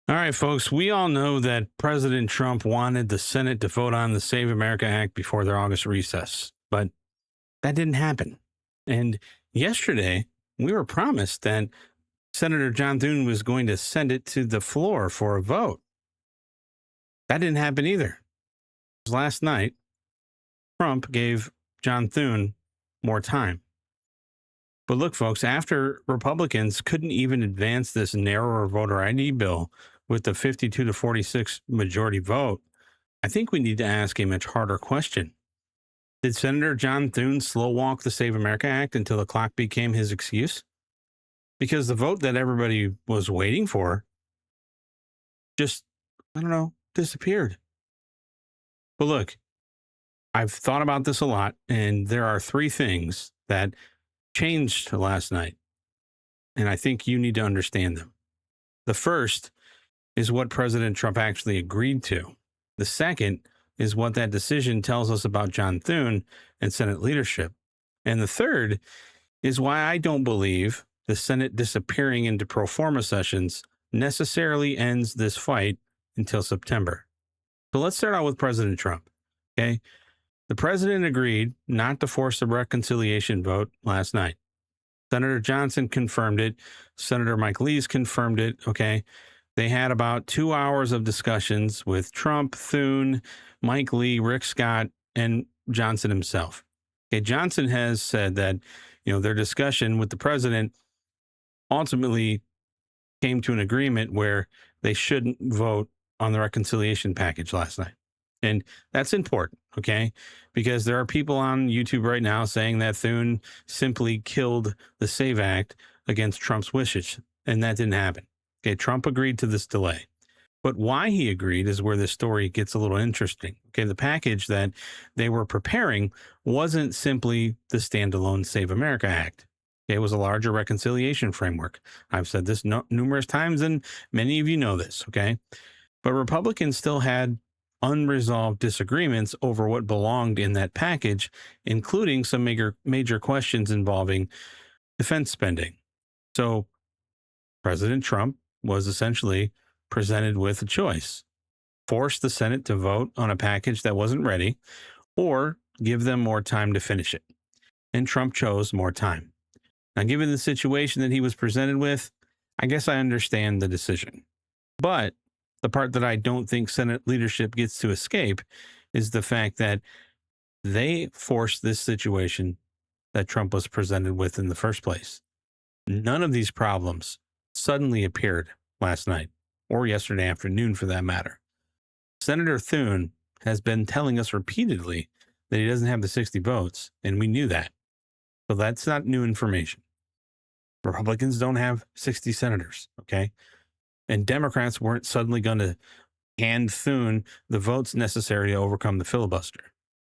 All right, folks, we all know that President Trump wanted the Senate to vote on the Save America Act before their August recess, but that didn't happen. And yesterday, we were promised that Senator John Thune was going to send it to the floor for a vote. That didn't happen either. Last night, Trump gave John Thune more time. But look, folks, after Republicans couldn't even advance this narrower voter ID bill with the 52-46 majority vote, I think we need to ask a much harder question. Did Senator John Thune slow walk the Save America Act until the clock became his excuse? Because the vote that everybody was waiting for just, I don't know, disappeared. But look, I've thought about this a lot, and there are three things that changed last night, and I think you need to understand them. The first is what President Trump actually agreed to. The second is what that decision tells us about John Thune and Senate leadership. And the third is why I don't believe the Senate disappearing into pro forma sessions necessarily ends this fight until September. So let's start out with President Trump. Okay. The president agreed not to force a reconciliation vote last night. Senator Johnson confirmed it. Senator Mike Lee's confirmed it. Okay. They had about 2 hours of discussions with Trump, Thune, Mike Lee, Rick Scott, and Johnson himself. Okay, Johnson has said that, their discussion with the president ultimately came to an agreement where they shouldn't vote on the reconciliation package last night. And that's important, okay? Because there are people on YouTube right now saying that Thune simply killed the SAVE Act against Trump's wishes, and that didn't happen. Okay, Trump agreed to this delay. But why he agreed is where the story gets a little interesting. Okay, the package that they were preparing wasn't simply the standalone Save America Act. It was a larger reconciliation framework. I've said this numerous times, and many of you know this, okay? But Republicans still had unresolved disagreements over what belonged in that package, including some major questions involving defense spending. So President Trump was essentially presented with a choice: force the Senate to vote on a package that wasn't ready, or give them more time to finish it. And Trump chose more time. Now, given the situation that he was presented with, I guess I understand the decision. But the part that I don't think Senate leadership gets to escape is the fact that they forced this situation that Trump was presented with in the first place. None of these problems suddenly appeared last night, or yesterday afternoon for that matter. Senator Thune has been telling us repeatedly that he doesn't have the 60 votes, and we knew that. So that's not new information. Republicans don't have 60 senators, okay? And Democrats weren't suddenly going to hand Thune the votes necessary to overcome the filibuster.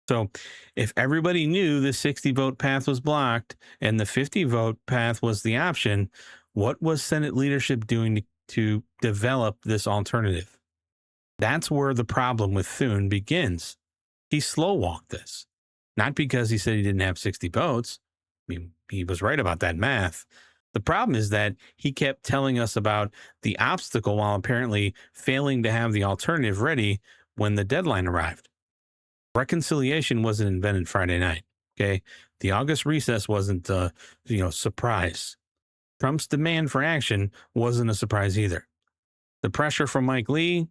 So if everybody knew the 60 vote path was blocked and the 50 vote path was the option, what was Senate leadership doing to develop this alternative? That's where the problem with Thune begins. He slow walked this, not because he said he didn't have 60 votes. I mean, he was right about that math. The problem is that he kept telling us about the obstacle while apparently failing to have the alternative ready when the deadline arrived. Reconciliation wasn't invented Friday night, okay? The August recess wasn't a, surprise. Trump's demand for action wasn't a surprise either. The pressure from Mike Lee,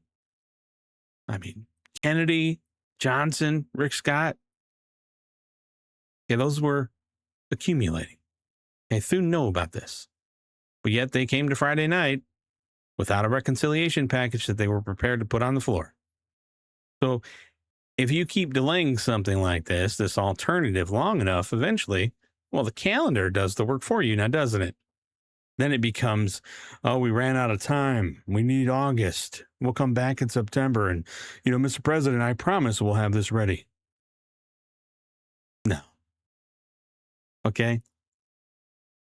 Kennedy, Johnson, Rick Scott, those were accumulating. Thune knew about this, but yet they came to Friday night without a reconciliation package that they were prepared to put on the floor. So if you keep delaying something like this alternative long enough, eventually, the calendar does the work for you now, doesn't it? Then it becomes, we ran out of time. We need August. We'll come back in September. And, Mr. President, I promise we'll have this ready. No. Okay.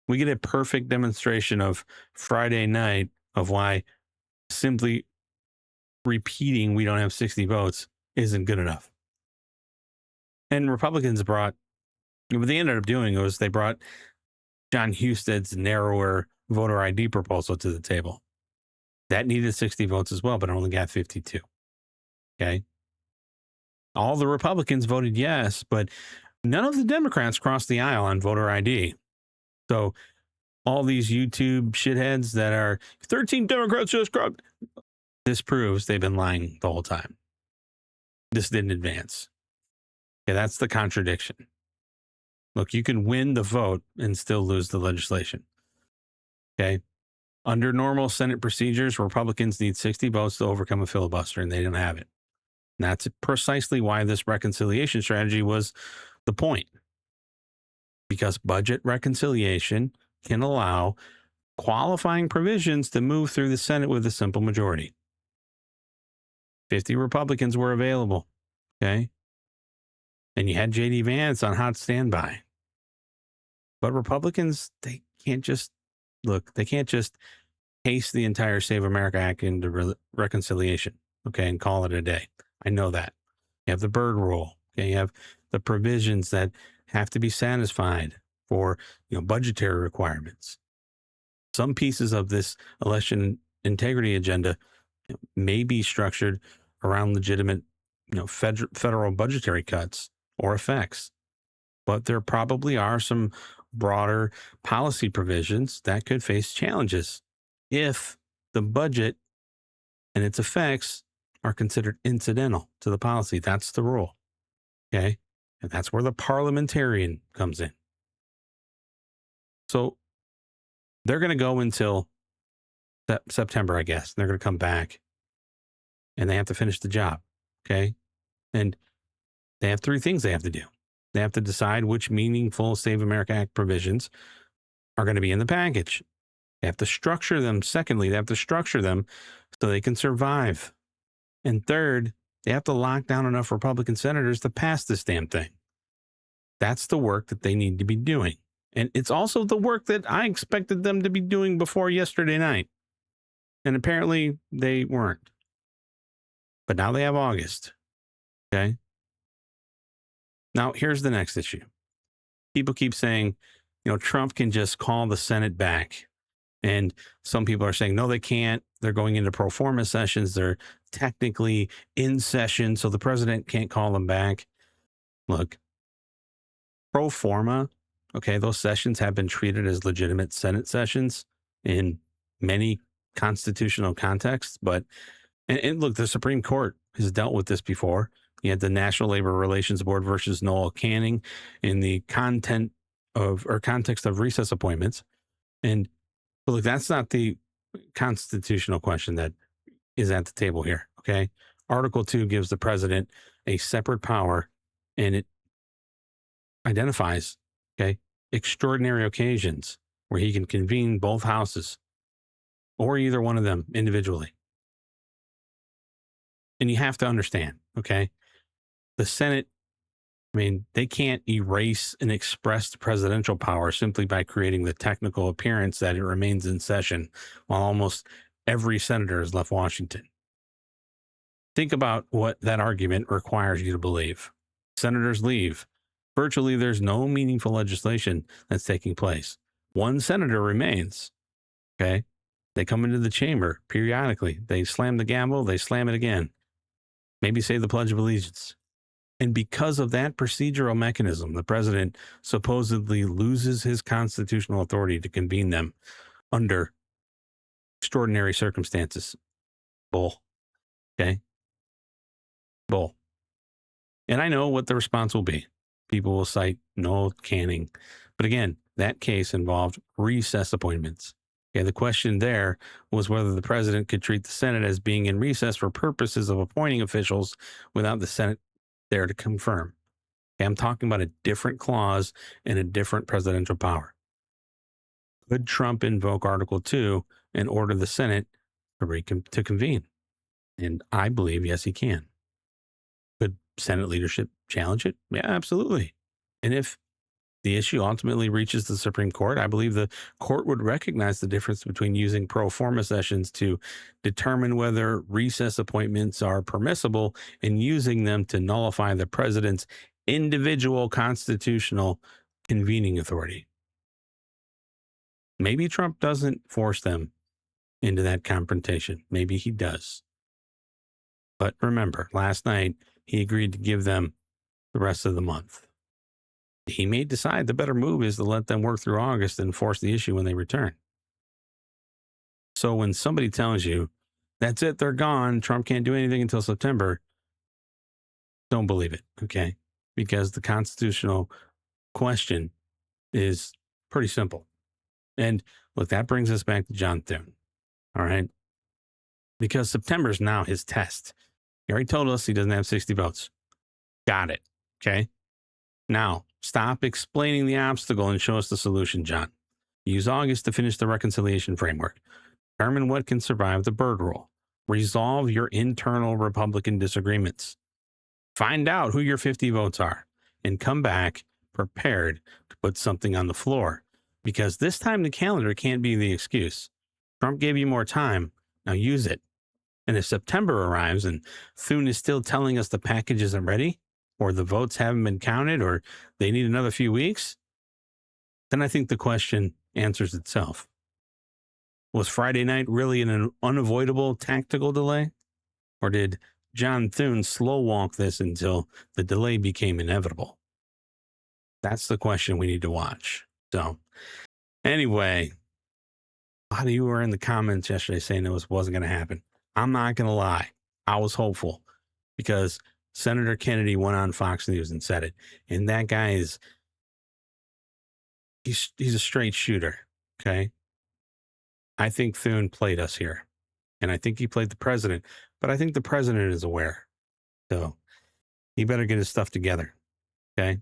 We get a perfect demonstration of Friday night of why simply repeating we don't have 60 votes isn't good enough. And Republicans what they ended up doing was they brought John Husted's narrower voter ID proposal to the table. That needed 60 votes as well, but only got 52. Okay. All the Republicans voted yes, but none of the Democrats crossed the aisle on voter ID. So all these YouTube shitheads that are 13 Democrats just crossed. This proves they've been lying the whole time. This didn't advance. Okay, that's the contradiction. Look, you can win the vote and still lose the legislation. Okay. Under normal Senate procedures, Republicans need 60 votes to overcome a filibuster, and they didn't have it. And that's precisely why this reconciliation strategy was the point. Because budget reconciliation can allow qualifying provisions to move through the Senate with a simple majority. 50 Republicans were available. Okay. And you had J.D. Vance on hot standby. But Republicans, they can't just paste the entire Save America Act into reconciliation, okay, and call it a day. I know that. You have the Byrd rule. Okay, you have the provisions that have to be satisfied for budgetary requirements. Some pieces of this election integrity agenda may be structured around legitimate, federal budgetary cuts or effects. But there probably are some broader policy provisions that could face challenges if the budget and its effects are considered incidental to the policy. That's the rule. Okay. And that's where the parliamentarian comes in. So they're going to go until September, I guess. They're going to come back and they have to finish the job. Okay. And they have three things they have to do. They have to decide which meaningful Save America Act provisions are going to be in the package. They have to structure them. Secondly, they have to structure them so they can survive. And third, they have to lock down enough Republican senators to pass this damn thing. That's the work that they need to be doing. And it's also the work that I expected them to be doing before yesterday night. And apparently they weren't. But now they have August. Okay. Now, here's the next issue. People keep saying, Trump can just call the Senate back. And some people are saying, no, they can't. They're going into pro forma sessions. They're technically in session, so the president can't call them back. Look, pro forma, okay, those sessions have been treated as legitimate Senate sessions in many constitutional contexts. But, and look, the Supreme Court has dealt with this before. You had the National Labor Relations Board versus Noel Canning in the context of recess appointments. And look, that's not the constitutional question that is at the table here. Okay. Article 2 gives the president a separate power, and it identifies, extraordinary occasions where he can convene both houses or either one of them individually. And you have to understand, the Senate, they can't erase an expressed presidential power simply by creating the technical appearance that it remains in session while almost every senator has left Washington. Think about what that argument requires you to believe. Senators leave. Virtually, there's no meaningful legislation that's taking place. One senator remains. Okay. They come into the chamber periodically. They slam the gavel. They slam it again. Maybe say the Pledge of Allegiance. And because of that procedural mechanism, the president supposedly loses his constitutional authority to convene them under extraordinary circumstances. Bull. Okay. Bull. And I know what the response will be. People will cite Noel Canning. But again, that case involved recess appointments. Okay, the question there was whether the president could treat the Senate as being in recess for purposes of appointing officials without the Senate there to confirm. Okay, I'm talking about a different clause and a different presidential power. Could Trump invoke Article 2 and order the Senate to convene? And I believe, yes, he can. Could Senate leadership challenge it? Yeah, absolutely. And if the issue ultimately reaches the Supreme Court, I believe the court would recognize the difference between using pro forma sessions to determine whether recess appointments are permissible and using them to nullify the president's individual constitutional convening authority. Maybe Trump doesn't force them into that confrontation. Maybe he does. But remember, last night he agreed to give them the rest of the month. He may decide the better move is to let them work through August and force the issue when they return. So when somebody tells you, that's it, they're gone, Trump can't do anything until September, don't believe it, okay? Because the constitutional question is pretty simple. And look, that brings us back to John Thune, all right? Because September is now his test. He already told us he doesn't have 60 votes. Got it, okay? Now, stop explaining the obstacle and show us the solution, John. Use August to finish the reconciliation framework. Determine what can survive the Byrd rule. Resolve your internal Republican disagreements. Find out who your 50 votes are and come back prepared to put something on the floor. Because this time the calendar can't be the excuse. Trump gave you more time. Now use it. And if September arrives and Thune is still telling us the package isn't ready, or the votes haven't been counted, or they need another few weeks, then I think the question answers itself. Was Friday night really an unavoidable tactical delay? Or did John Thune slow walk this until the delay became inevitable? That's the question we need to watch. So, anyway, a lot of you were in the comments yesterday saying it wasn't going to happen. I'm not going to lie. I was hopeful because Senator Kennedy went on Fox News and said it. And that guy he's a straight shooter. Okay. I think Thune played us here. And I think he played the president. But I think the president is aware. So he better get his stuff together. Okay.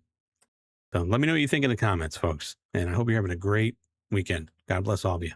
So let me know what you think in the comments, folks. And I hope you're having a great weekend. God bless all of you.